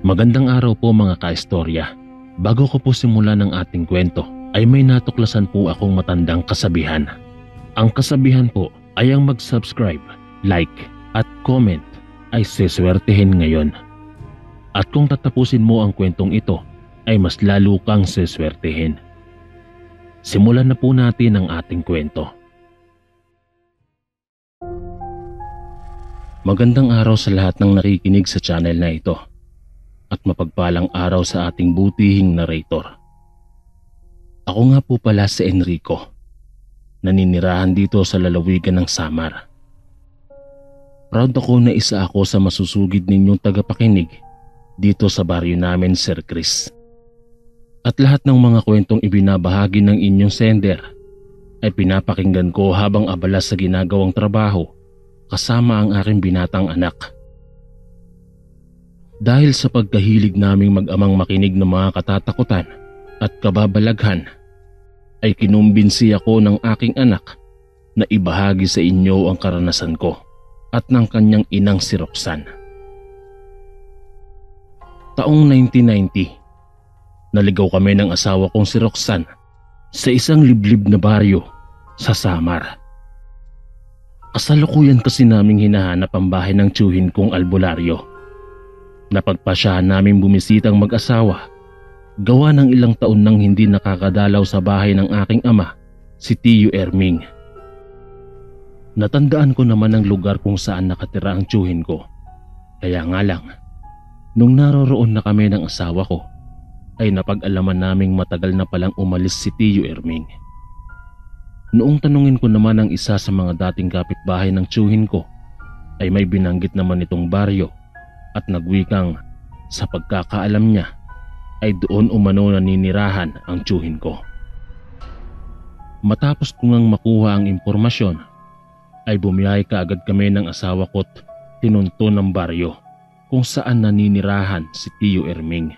Magandang araw po mga kaistorya. Bago ko po simulan ang ating kwento ay may natuklasan po akong matandang kasabihan. Ang kasabihan po ay ang mag-subscribe, like at comment ay seswertehin ngayon. At kung tatapusin mo ang kwentong ito ay mas lalo kang seswertehin. Simulan na po natin ang ating kwento. Magandang araw sa lahat ng nakikinig sa channel na ito. At mapagpalang araw sa ating butihing narrator. Ako nga po pala si Enrico. Naninirahan dito sa lalawigan ng Samar. Proud ako na isa ako sa masusugid ninyong tagapakinig dito sa baryo namin, Sir Chris. At lahat ng mga kwentong ibinabahagi ng inyong sender ay pinapakinggan ko habang abala sa ginagawang trabaho kasama ang aking binatang anak. Dahil sa pagkahilig naming mag-amang makinig ng mga katatakutan at kababalaghan, ay kinumbinsi ako ng aking anak na ibahagi sa inyo ang karanasan ko at ng kanyang inang si Roxanne. Taong 1990, naligaw kami ng asawa kong si Roxanne sa isang liblib na baryo sa Samar. Kasalukuyan kasi naming hinahanap ang bahay ng tiyuhin kong albularyo. Napagpasyahan naming bumisitang mag-asawa gawa ng ilang taon nang hindi nakakadalaw sa bahay ng aking ama, si Tiyo Erming. Natandaan ko naman ang lugar kung saan nakatira ang tiyuhin ko. Kaya nga lang, nung naroroon na kami ng asawa ko, ay napag-alaman naming matagal na palang umalis si Tiyo Erming. Noong tanungin ko naman ang isa sa mga dating kapitbahay ng tiyuhin ko, ay may binanggit naman itong baryo at nagwikang sa pagkakaalam niya ay doon umano naninirahan ang tiyuhin ko. Matapos ko ngang makuha ang impormasyon ay bumiyahe kaagad kami ng asawa ko't tinunto ng baryo kung saan naninirahan si Tiyo Erming.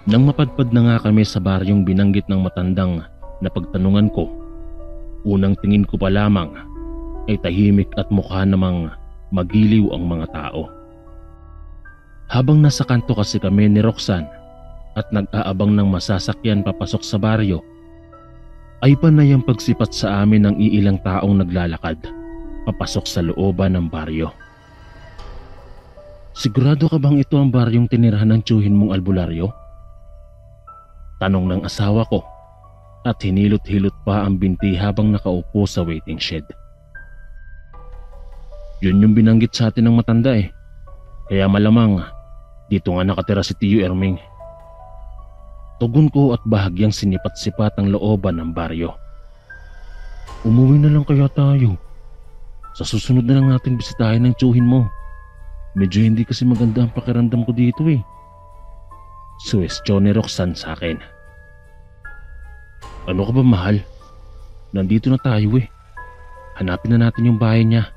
Nang mapadpad na nga kami sa baryong binanggit ng matandang na pagtanungan ko, unang tingin ko pa lamang ay tahimik at mukha namang magiliw ang mga tao. Habang nasa kanto kasi kami ni Roxanne at nag-aabang ng masasakyan papasok sa baryo, ay panay ang pagsipat sa amin ng iilang taong naglalakad papasok sa looban ng baryo. Sigurado ka bang ito ang baryong tinirahan ng tiyuhin mong albularyo? Tanong ng asawa ko at hinilot-hilot pa ang binti habang nakaupo sa waiting shed. Yun yung binanggit sa atin ng matanda eh. Kaya malamang dito nga nakatira si Tiyo Erming. Tugon ko at bahagyang sinipat-sipat ang looban ng baryo. Umuwi na lang kaya tayo. Sa susunod na lang natin bisitahin ng tiyuhin mo. Medyo hindi kasi maganda ang pakiramdam ko dito eh. Suwestyon ni Roxanne sa akin. Ano ka ba mahal? Nandito na tayo eh. Hanapin na natin yung bahay niya.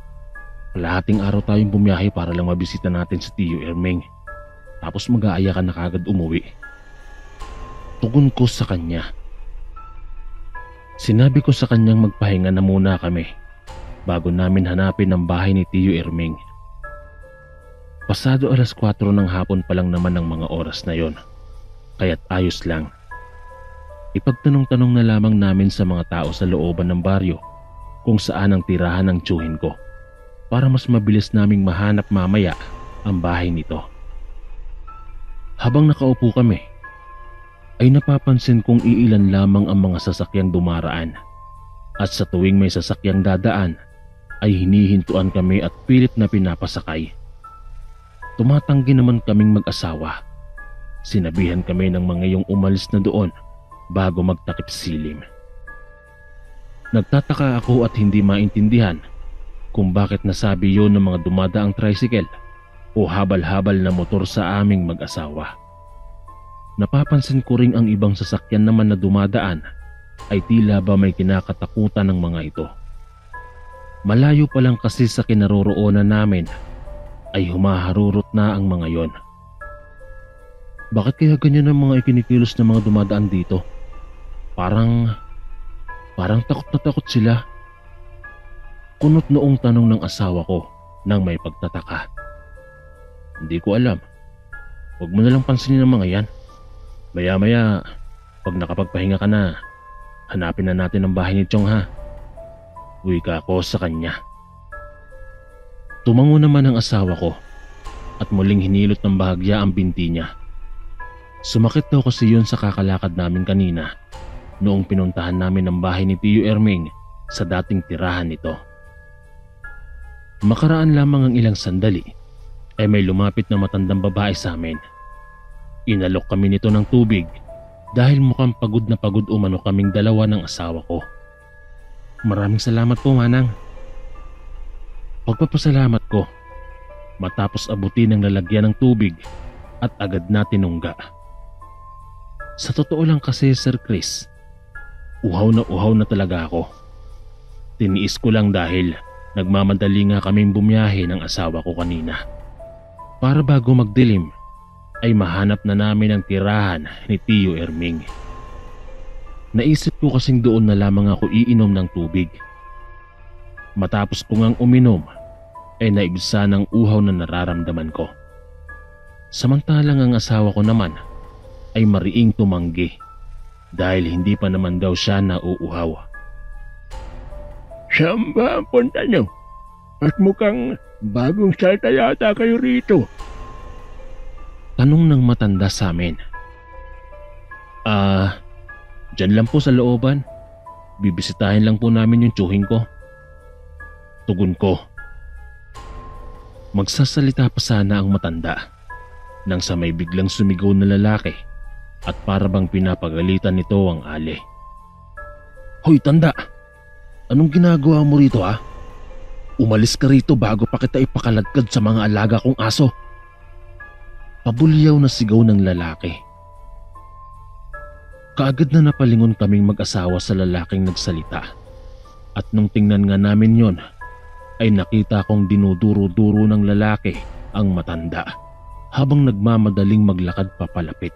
Kalahating araw tayong bumiyahe para lang mabisita natin si Tiyo Erming. Tapos mag-aaya ka na kagad umuwi. Tugon ko sa kanya. Sinabi ko sa kanyang magpahinga na muna kami bago namin hanapin ang bahay ni Tiyo Erming. Pasado 4:00 ng hapon pa lang naman ang mga oras na yon. Kaya't ayos lang. Ipagtanong-tanong na lamang namin sa mga tao sa looban ng baryo kung saan ang tirahan ng tiyuhin ko para mas mabilis naming mahanap mamaya ang bahay nito. Habang nakaupo kami, ay napapansin kong iilan lamang ang mga sasakyang dumaraan at sa tuwing may sasakyang dadaan ay hinihintuan kami at pilit na pinapasakay. Tumatanggi naman kaming mag-asawa. Sinabihan kami ng mga iyong umalis na doon bago magtakip silim. Nagtataka ako at hindi maintindihan kung bakit nasabi yon ng mga dumadaang tricycle o habal-habal na motor sa aming mag-asawa. Napapansin ko ring ang ibang sasakyan naman na dumadaan ay tila ba may kinakatakutan ng mga ito. Malayo pa lang kasi sa kinaroroonan namin ay humaharurot na ang mga yon. Bakit kaya ganyan ang mga ikinikilos na mga dumadaan dito? Parang takot na takot sila. Kunot noong tanong ng asawa ko nang may pagtataka. Hindi ko alam. Huwag mo na lang pansinin ang mga yan. Maya-maya, pag nakapagpahinga ka na, hanapin na natin ang bahay ni Chong ha. Wika ko sa kanya. Tumango naman ang asawa ko at muling hinilot ng bahagya ang binti niya. Sumakit daw kasi yun sa kakalakad namin kanina noong pinuntahan namin ang bahay ni Tio Erming sa dating tirahan nito. Makaraan lamang ang ilang sandali ay may lumapit na matandang babae sa amin. Inalok kami nito ng tubig dahil mukhang pagod na pagod umano kaming dalawa ng asawa ko. Maraming salamat po, Manang. Pagpapasalamat ko matapos abutin ng lalagyan ng tubig at agad na tinungga. Sa totoo lang kasi, Sir Chris, uhaw na talaga ako. Tiniis ko lang dahil nagmamadali nga kaming bumiyahe ng asawa ko kanina. Para bago magdilim ay mahanap na namin ang tirahan ni Tio Erming. Naisip ko kasing doon na lamang ako iinom ng tubig. Matapos ko ngang uminom ay naibsa ng uhaw na nararamdaman ko. Samantalang ang asawa ko naman ay mariing tumanggi dahil hindi pa naman daw siya nauuhaw. Saan ba ang punta niyo? At mukhang bagong salta yata kayo rito. Tanong ng matanda sa amin. Dyan lang po sa looban. Bibisitahin lang po namin yung tsuhin ko. Tugon ko. Magsasalita pa sana ang matanda nang sa may biglang sumigaw na lalaki at para bang pinapagalitan nito ang ali. Hoy tanda! Anong ginagawa mo rito ha? Umalis ka rito bago pa kita ipakaladkad sa mga alaga kong aso. Pabulyaw na sigaw ng lalaki. Kaagad na napalingon kaming mag-asawa sa lalaking nagsalita. At nung tingnan nga namin yon, ay nakita kong dinuduro-duro ng lalaki ang matanda habang nagmamadaling maglakad papalapit.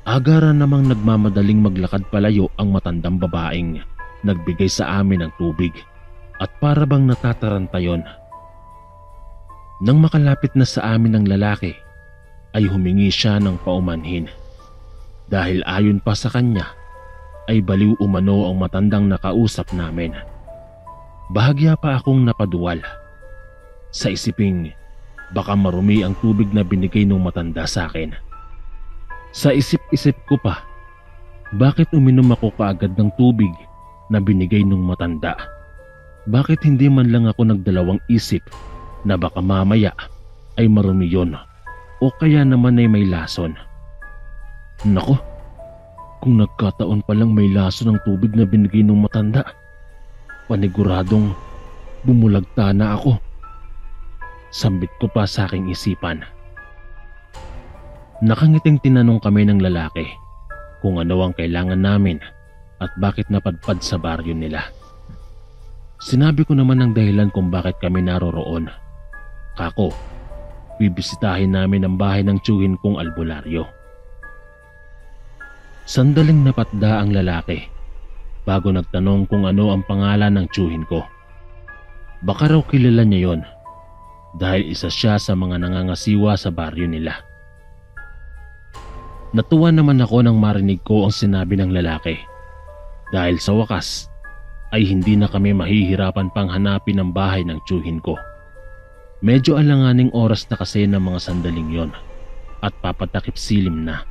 Agara namang nagmamadaling maglakad palayo ang matandang babaeng nagbigay sa amin ng tubig at para bang natataranta yon. Nang makalapit na sa amin ang lalaki, ay humingi siya ng paumanhin. Dahil ayon pa sa kanya, ay baliw umano ang matandang nakausap namin. Bahagya pa akong napaduwal. Sa isiping, baka marumi ang tubig na binigay ng matanda sa akin. Sa isip-isip ko pa, bakit uminom ako kaagad ng tubig na binigay ng matanda? Bakit hindi man lang ako nagdalawang isip na baka mamaya ay marumi yun o kaya naman ay may lason? Nako, kung nagkataon palang may lason ng tubig na binigay ng matanda, paniguradong bumulagta na ako. Sambit ko pa sa aking isipan. Nakangiting tinanong kami ng lalaki kung ano ang kailangan namin at bakit napadpad sa baryo nila. Sinabi ko naman ang dahilan kung bakit kami naroroon. Kako, bibisitahin namin ang bahay ng tiyuhin kong albularyo. Sandaling napatda ang lalaki bago nagtanong kung ano ang pangalan ng tiyuhin ko. Baka raw kilala niya yon dahil isa siya sa mga nangangasiwa sa baryo nila. Natuwa naman ako nang marinig ko ang sinabi ng lalaki dahil sa wakas ay hindi na kami mahihirapan pang hanapin ang bahay ng tiyuhin ko. Medyo alanganing oras na kasi ng mga sandaling yon at papatakip silim na.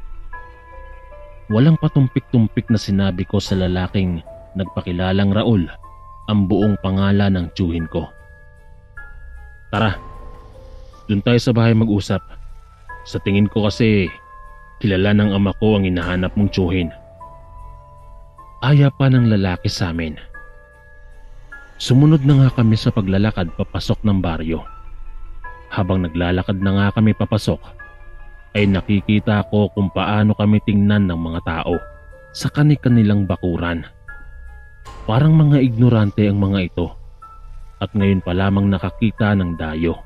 Walang patumpik-tumpik na sinabi ko sa lalaking nagpakilalang Raul ang buong pangalan ng tiyuhin ko. Tara, dun tayo sa bahay mag-usap. Sa tingin ko kasi kilala ng ama ko ang hinahanap mong tiyuhin. Aya pa ng lalaki sa amin. Sumunod na nga kami sa paglalakad papasok ng baryo. Habang naglalakad na nga kami papasok, ay nakikita ko kung paano kami tingnan ng mga tao sa kani-kanilang bakuran. Parang mga ignorante ang mga ito at ngayon pa lamang nakakita ng dayo.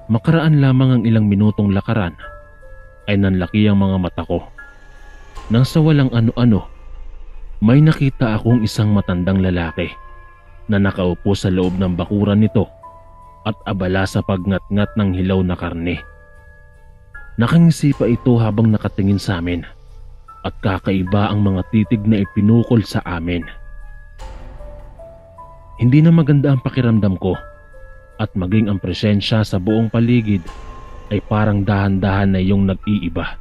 Makaraan lamang ang ilang minutong lakaran ay nanlaki ang mga mata ko. Nang sa walang ano-ano, may nakita akong isang matandang lalaki na nakaupo sa loob ng bakuran nito at abala sa pagngat-ngat ng hilaw na karne Nakangisi pa ito habang nakatingin sa amin at kakaiba ang mga titig na ipinukol sa amin. Hindi na maganda ang pakiramdam ko at maging ang presensya sa buong paligid ay parang dahan-dahan na yung nag-iiba.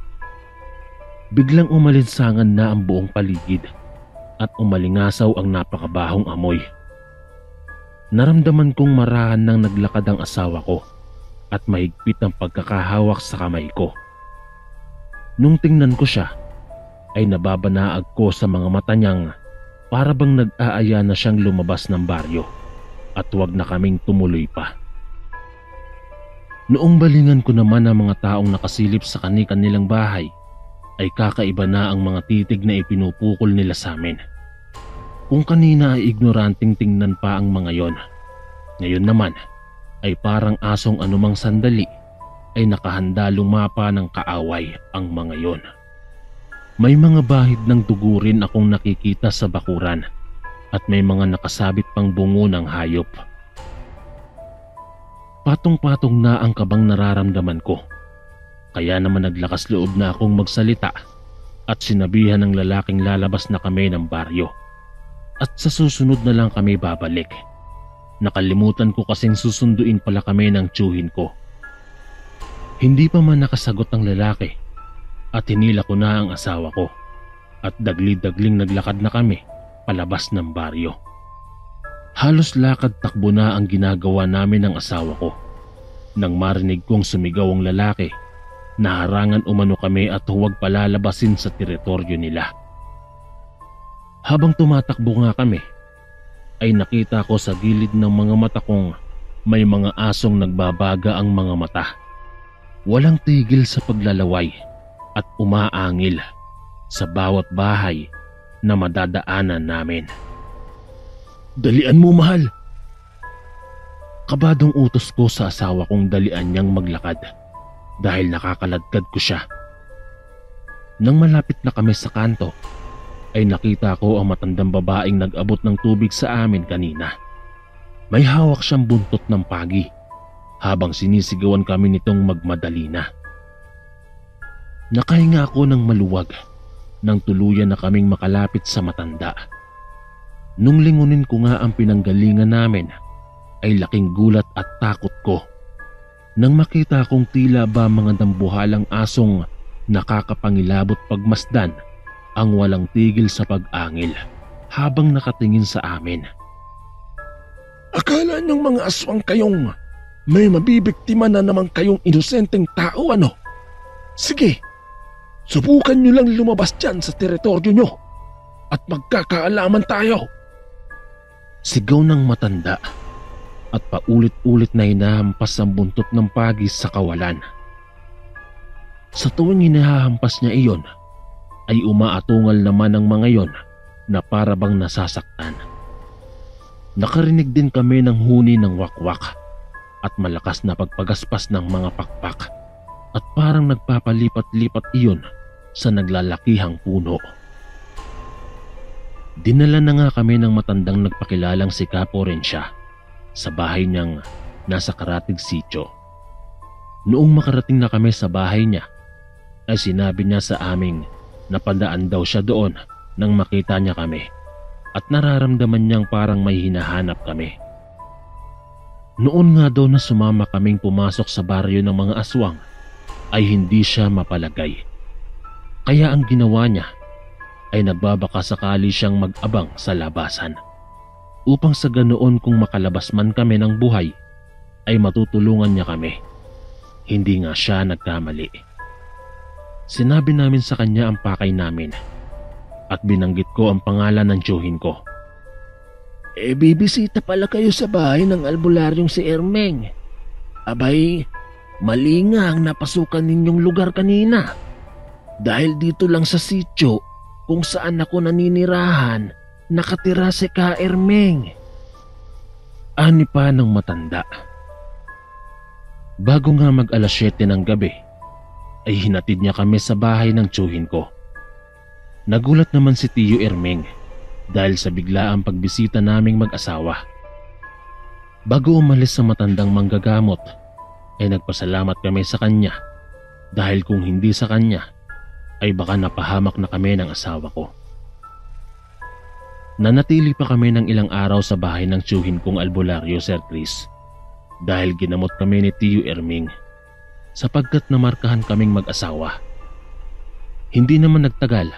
Biglang umalinsangan na ang buong paligid at umalingasaw ang napakabahong amoy. Naramdaman kong marahan nang naglakad ang asawa ko at mahigpit ang pagkakahawak sa kamay ko. Nung tingnan ko siya, ay nababanaag ko sa mga mata niyang para bang nag-aaya na siyang lumabas ng baryo at huwag na kaming tumuloy pa. Noong balingan ko naman ang mga taong nakasilip sa kani-kanilang bahay, ay kakaiba na ang mga titig na ipinupukol nila sa amin. Kung kanina ay ignoranting tingnan pa ang mga yon, ngayon naman ay parang asong anumang sandali ay nakahanda lumapa ng kaaway ang mga yon. May mga bahid ng dugo rin akong nakikita sa bakuran at may mga nakasabit pang bungo ng hayop. Patong-patong na ang kabang nararamdaman ko. Kaya naman naglakas loob na akong magsalita at sinabihan ng lalaking lalabas na kami ng baryo. At sa susunod na lang kami babalik. Nakalimutan ko kasing susunduin pala kami ng tiyuhin ko. Hindi pa man nakasagot ang lalaki at hinila ko na ang asawa ko at dagli-dagling naglakad na kami palabas ng baryo. Halos lakad takbo na ang ginagawa namin ng asawa ko nang marinig kong sumigaw ang lalaki na harangan umano kami at huwag palalabasin sa teritoryo nila. Habang tumatakbo nga kami, ay nakita ko sa gilid ng mga mata kong may mga asong nagbabaga ang mga mata. Walang tigil sa paglalaway at umaangil sa bawat bahay na madadaanan namin. "Dalian mo, mahal!" Kabadong utos ko sa asawa kong dalian niyang maglakad dahil nakakaladkad ko siya. Nang malapit na kami sa kanto, ay nakita ko ang matandang babaeng nag-abot ng tubig sa amin kanina. May hawak siyang buntot ng pagi habang sinisigawan kami nitong magmadali na. Nakahinga ako ng maluwag nang tuluyan na kaming makalapit sa matanda. Nung lingunin ko nga ang pinanggalingan namin, ay laking gulat at takot ko nang makita kong tila ba mga dambuhalang asong nakakapangilabot pagmasdan ang walang tigil sa pag-angil habang nakatingin sa amin. Akala ng mga aswang kayong may mabibiktima na naman kayong inosenteng tao, ano? Sige, subukan nyo lang lumabas dyan sa teritoryo nyo at magkakaalaman tayo. Sigaw ng matanda at paulit-ulit na hinahampas ang buntot ng pagi sa kawalan. Sa tuwing hinahampas niya iyon, ay umaatungal naman ang mga yon na para bang nasasaktan. Nakarinig din kami ng huni ng wakwak at malakas na pagpagaspas ng mga pakpak at parang nagpapalipat-lipat iyon sa naglalakihang puno. Dinala na nga kami ng matandang nagpakilalang si Capo Rencia sa bahay niyang nasa Karatig Sitio. Noong makarating na kami sa bahay niya, ay sinabi niya sa aming napadaan daw siya doon nang makita niya kami at nararamdaman niyang parang may hinahanap kami. Noon nga daw na sumama kaming pumasok sa baryo ng mga aswang ay hindi siya mapalagay. Kaya ang ginawa niya ay nagbabaka sakali siyang mag-abang sa labasan upang sa ganoon kung makalabas man kami ng buhay ay matutulungan niya kami. Hindi nga siya nagkamali. Sinabi namin sa kanya ang pakay namin at binanggit ko ang pangalan ng tiyuhin ko. Bibisita pala kayo sa bahay ng albularyong si Ermeng. Abay, mali nga ang napasukan ninyong lugar kanina. Dahil dito lang sa sityo kung saan ako naninirahan, nakatira si Ka Ermeng. Ani pa ng matanda. Bago nga mag-alas 7 ng gabi, ay hinatid niya kami sa bahay ng tiyuhin ko. Nagulat naman si Tiyo Ermeng dahil sa biglaang pagbisita naming mag-asawa. Bago umalis sa matandang manggagamot, ay nagpasalamat kami sa kanya Dahil kung hindi sa kanya, ay baka napahamak na kami ng asawa ko. Nanatili pa kami ng ilang araw sa bahay ng tiyuhin kong albularyo, Sir Chris, dahil ginamot kami ni Tiyo Erming sapagkat namarkahan kaming mag-asawa. Hindi naman nagtagal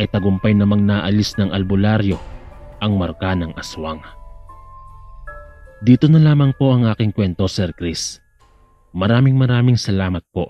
ay tagumpay namang naalis ng albularyo ang marka ng aswang. Dito na lamang po ang aking kwento, Sir Chris. Maraming salamat po.